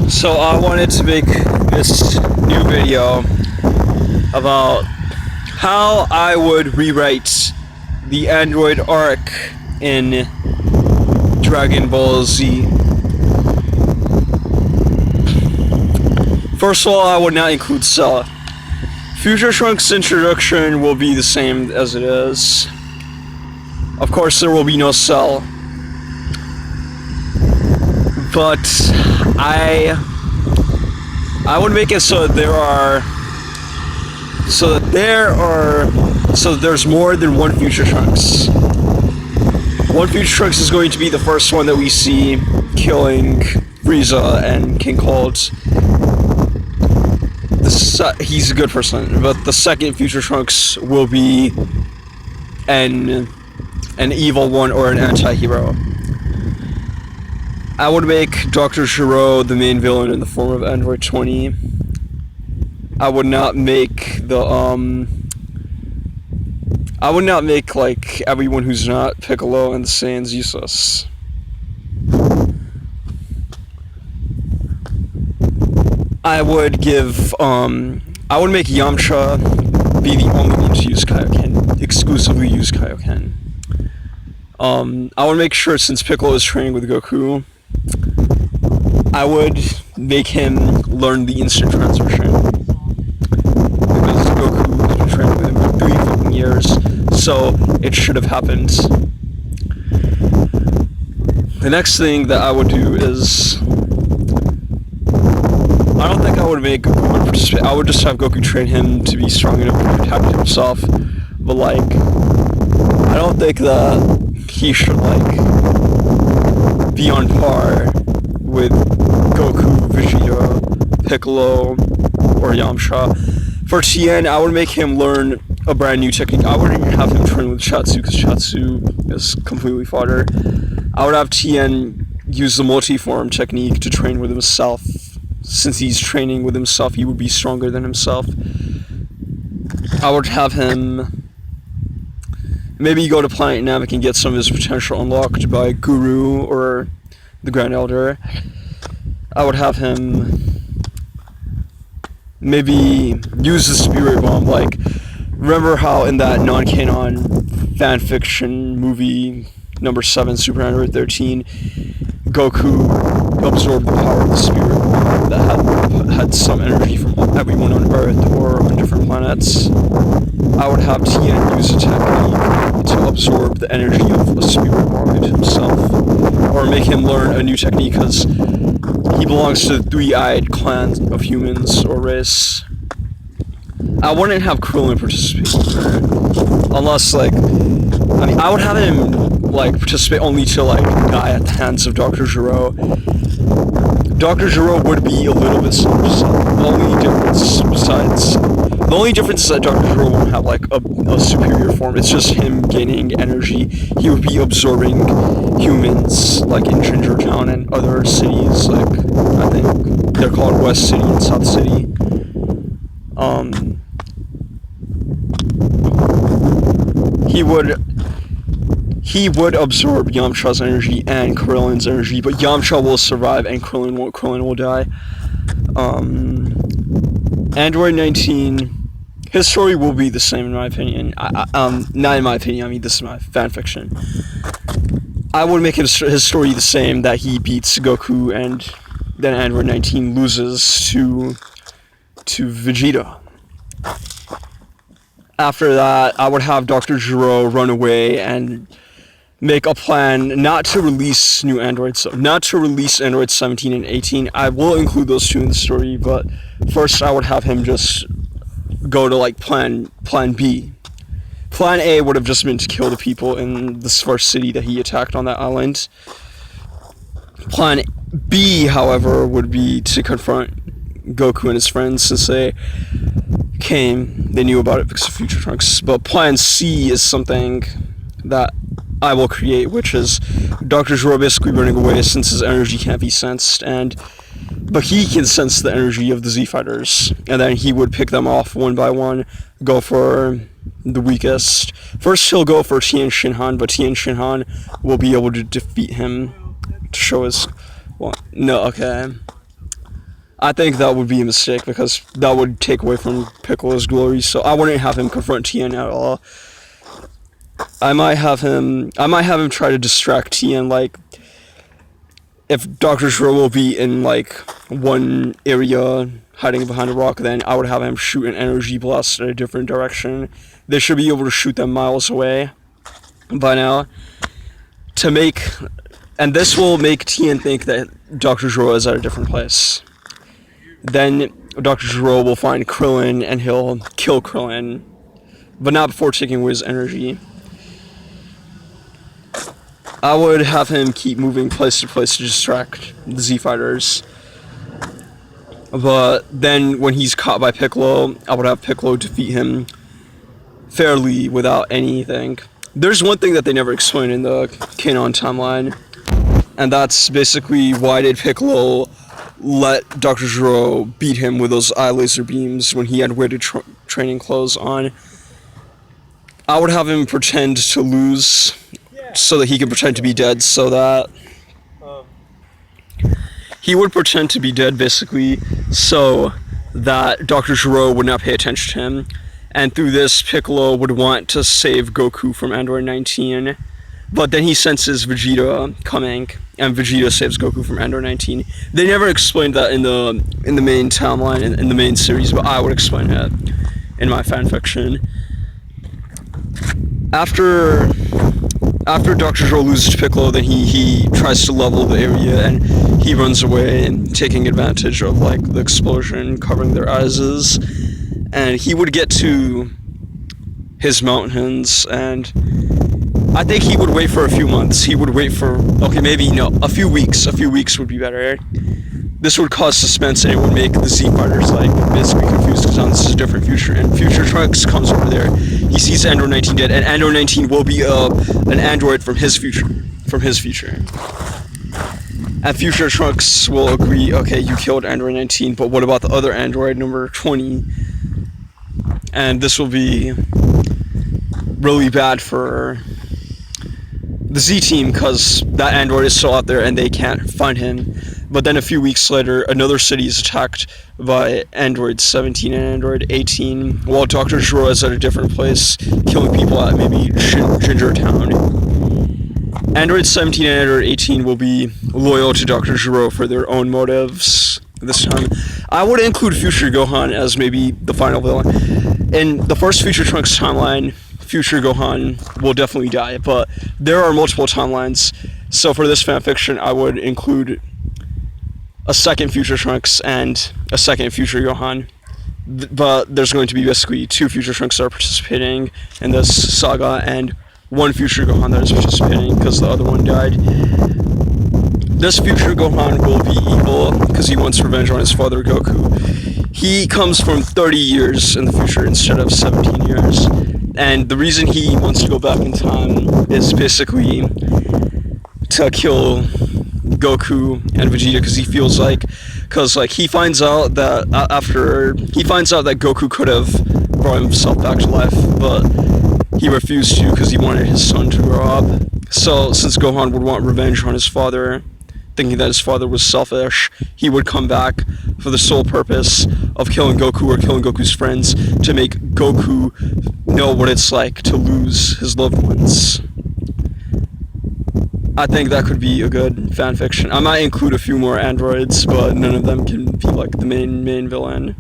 So I wanted to make this new video about how I would rewrite the Android arc in Dragon Ball Z. First of all, I would not include Cell. Future Trunks' introduction will be the same as it is. Of course, there will be no Cell. But I would make it so there's more than one Future Trunks. One Future Trunks is going to be the first one that we see killing Frieza and King Cold. He's a good person, but the second Future Trunks will be an evil one or an anti-hero. I would make Dr. Gero the main villain in the form of Android 20. I would not make like everyone who's not Piccolo and the Saiyans useless. I would make Yamcha be the only one to use Kaioken, exclusively use Kaioken. I would make sure, since Piccolo is training with Goku, I would make him learn the instant transmission. Because Goku has been training with him for 3 fucking years, so it should have happened. The next thing that I would do is, I don't think I would make Goku participate. I would just have Goku train him to be strong enough to protect himself. But like, I don't think that he should like be on par with Goku, Vegeta, Piccolo, or Yamcha. For Tien, I would make him learn a brand new technique. I wouldn't even have him train with Chatsu, because Chatsu is completely fodder. I would have Tien use the multi-form technique to train with himself. Since he's training with himself, he would be stronger than himself. I would have him maybe go to Planet Namek and get some of his potential unlocked by Guru or the Grand Elder. I would have him maybe use the Spirit Bomb. Like, remember how in that non-canon fanfiction movie number 7, Super Android 13, Goku absorbed the power of the Spirit Bomb that had some energy from everyone on Earth or on different planets. I would have Tien use a technique to absorb the energy of a Spirit Bomb into himself, or make him learn a new technique, because he belongs to the three-eyed clan of humans or race. I wouldn't have Krillin participate unless, like, I would have him like participate only to like die at the hands of Dr. Gero. Dr. Gero would be a little bit similar to Cell. The only difference is that Dr. Gero won't have like a superior form. It's just him gaining energy. He would be absorbing humans like in Ginger Town and other cities, like I think they're called West City and South City. He would absorb Yamcha's energy and Krillin's energy, but Yamcha will survive and Krillin won't. Krillin will die. Android 19, his story will be the same in my opinion. Not in my opinion, I mean this is my fanfiction. I would make his story the same, that he beats Goku and then Android 19 loses to Vegeta. After that, I would have Dr. Gero run away and make a plan not to release new androids, not to release Android 17 and 18. I will include those two in the story, but first I would have him just go to like plan B. Plan A would have just been to kill the people in this first city that he attacked on that island. Plan B, however, would be to confront Goku and his friends, since they knew about it because of Future Trunks. But Plan C is something that I will create, which is Dr. Gero basically running away since his energy can't be sensed, but he can sense the energy of the Z Fighters, and then he would pick them off one by one, go for the weakest. First he'll go for Tien Shinhan, but Tien Shinhan will be able to defeat him to show his... Well, no, okay. I think that would be a mistake because that would take away from Piccolo's glory. So I wouldn't have him confront Tien at all. I might have him try to distract Tien. Like, if Dr. Zero will be in like one area hiding behind a rock, then I would have him shoot an energy blast in a different direction. They should be able to shoot them miles away by now. And this will make Tien think that Dr. Zero is at a different place. Then Dr. Zero will find Krillin and he'll kill Krillin, but not before taking away his energy. I would have him keep moving place to place to distract the Z Fighters. But then when he's caught by Piccolo, I would have Piccolo defeat him fairly without anything. There's one thing that they never explain in the canon timeline, and that's basically why did Piccolo let Dr. Zero beat him with those eye laser beams when he had weighted training clothes on. I would have him pretend to lose so that he can pretend to be dead, so that he would pretend to be dead basically so that Dr. Zero would not pay attention to him. And through this, Piccolo would want to save Goku from Android 19. But then he senses Vegeta coming, and Vegeta saves Goku from Android 19. They never explained that in the main timeline, in the main series, but I would explain it in my fanfiction. After Dr. Zero loses to Piccolo, then he tries to level the area, and he runs away and taking advantage of like the explosion covering their eyes. And he would get to his mountains, and I think he would wait for a few months. He would wait for, a few weeks. A few weeks would be better. This would cause suspense, and it would make the Z Fighters like basically confused because this is a different future. And Future Trunks comes over there. He sees Android 19 dead, and Android 19 will be an android from his future. And Future Trunks will agree, okay, you killed Android 19, but what about the other android, number 20? And this will be really bad for the Z team because that android is still out there and they can't find him. But then a few weeks later, another city is attacked by Android 17 and Android 18, while Dr. Zero is at a different place, killing people at maybe Ginger Town. Android 17 and Android 18 will be loyal to Dr. Zero for their own motives this time. I would include Future Gohan as maybe the final villain. In the first Future Trunks timeline, Future Gohan will definitely die, but there are multiple timelines, so for this fanfiction, I would include a second Future Trunks and a second Future Gohan. But there's going to be basically two Future Trunks that are participating in this saga, and one Future Gohan that is participating because the other one died. This Future Gohan will be evil because he wants revenge on his father Goku. He comes from 30 years in the future instead of 17 years. And the reason he wants to go back in time is basically to kill Goku and Vegeta because he feels like, he finds out that Goku could have brought himself back to life, but he refused to because he wanted his son to grow up. So since Gohan would want revenge on his father, thinking that his father was selfish, he would come back for the sole purpose of killing Goku or killing Goku's friends to make Goku know what it's like to lose his loved ones. I think that could be a good fanfiction. I might include a few more androids, but none of them can be like the main villain.